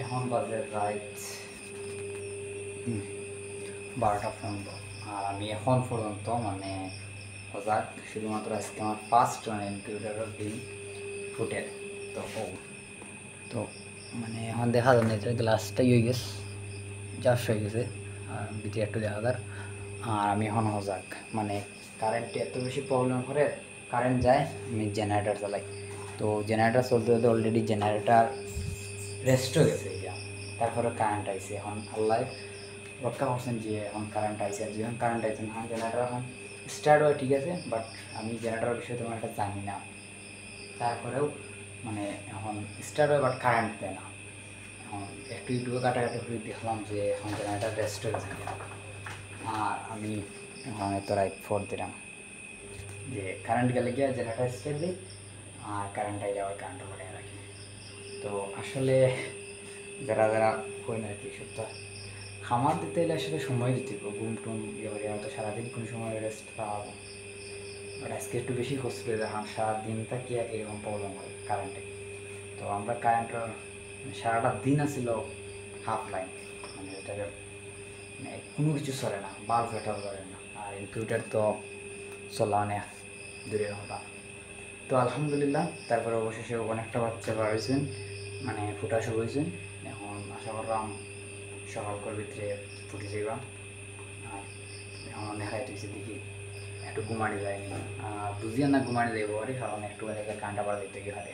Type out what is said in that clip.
এখন বাজে রাইট 12টা 15, আর আমি এখন পর্যন্ত মানে সজাগ। শুধুমাত্র আজকে আমার ফার্স্ট মানে ইনকিউবেটরের দিন ফুটে তো তো মানে এখন দেখা যায় না, গ্লাসটাই হয়ে গেছে, জাস্ট হয়ে গেছে, আর ভিতরে একটু দেখা যাক। আর আমি এখন সজাগ, মানে কারেন্টে এত বেশি প্রবলেম করে, কারেন্ট যায় আমি জেনারেটার চালাই। তো জেনারেটার চলতে চলতে অলরেডি জেনারেটার রেস্ট হয়ে গেছে এটা, তারপরে কারেন্ট আইছে। এখন আল্লাহ রক্ষা করছেন যে এখন কারেন্ট আইছে, আর যখন কারেন্ট আইছে এখন জেনারেটার এখন স্টার্ট হয় ঠিক আছে, বাট আমি জেনারেটারের বিষয়ে তেমন একটা জানি না। তারপরেও মানে এখন স্টার্ট হয় বাট কারেন্ট দেয় না। এখন একটু ইউটিউবে কাটাকাটি করে দেখলাম যে এখন জেনারেটার রেস্ট হয়ে গেছে, আর আমি এখন এত রাইট ফোর দিলাম যে কারেন্ট গেলে গিয়ে জেনারেটার স্টার্ট দিই, আর কারেন্ট আইলে আবার কারেন্ট করে রাখি। তো আসলে যারা যারা হয় না আর কি, সপ্তাহ খামার দিতে এলে আসলে সময় দিতে হবে, ঘুম টুম ইয়ে করে, হয়তো সারাদিন কোনো সময় রেস্ট পাবো, বাট আজকে একটু বেশি কষ্ট হয়ে যায়। সারাদিন থাকি এরকম প্রবলেম হয় কারেন্টে। তো আমরা কারেন্টের সারাটা দিন আসছিল হাফ লাইন, মানে এটাকে মানে কোনো কিছু চলে না, বাল্ব এটাও চলে না, আর ইনকিউবেটর তো চলা অনেক দূরের কথা। তো আলহামদুলিল্লাহ তারপরে অবশেষে অনেকটা বাচ্চা বার হয়েছেন, মানে ফুটা শুরু হয়েছেন। এখন আশা করলাম সকালকর ভিতরে ফুটে যাইবা। আর এখন অনেক রাইট হয়েছে, দেখি একটু ঘুমানি যায়নি, বুঝিয়া না ঘুমানি যাইব আরে, কারণ একটু কারেন্টটা বাড়া দিতে গিয়ে হারে।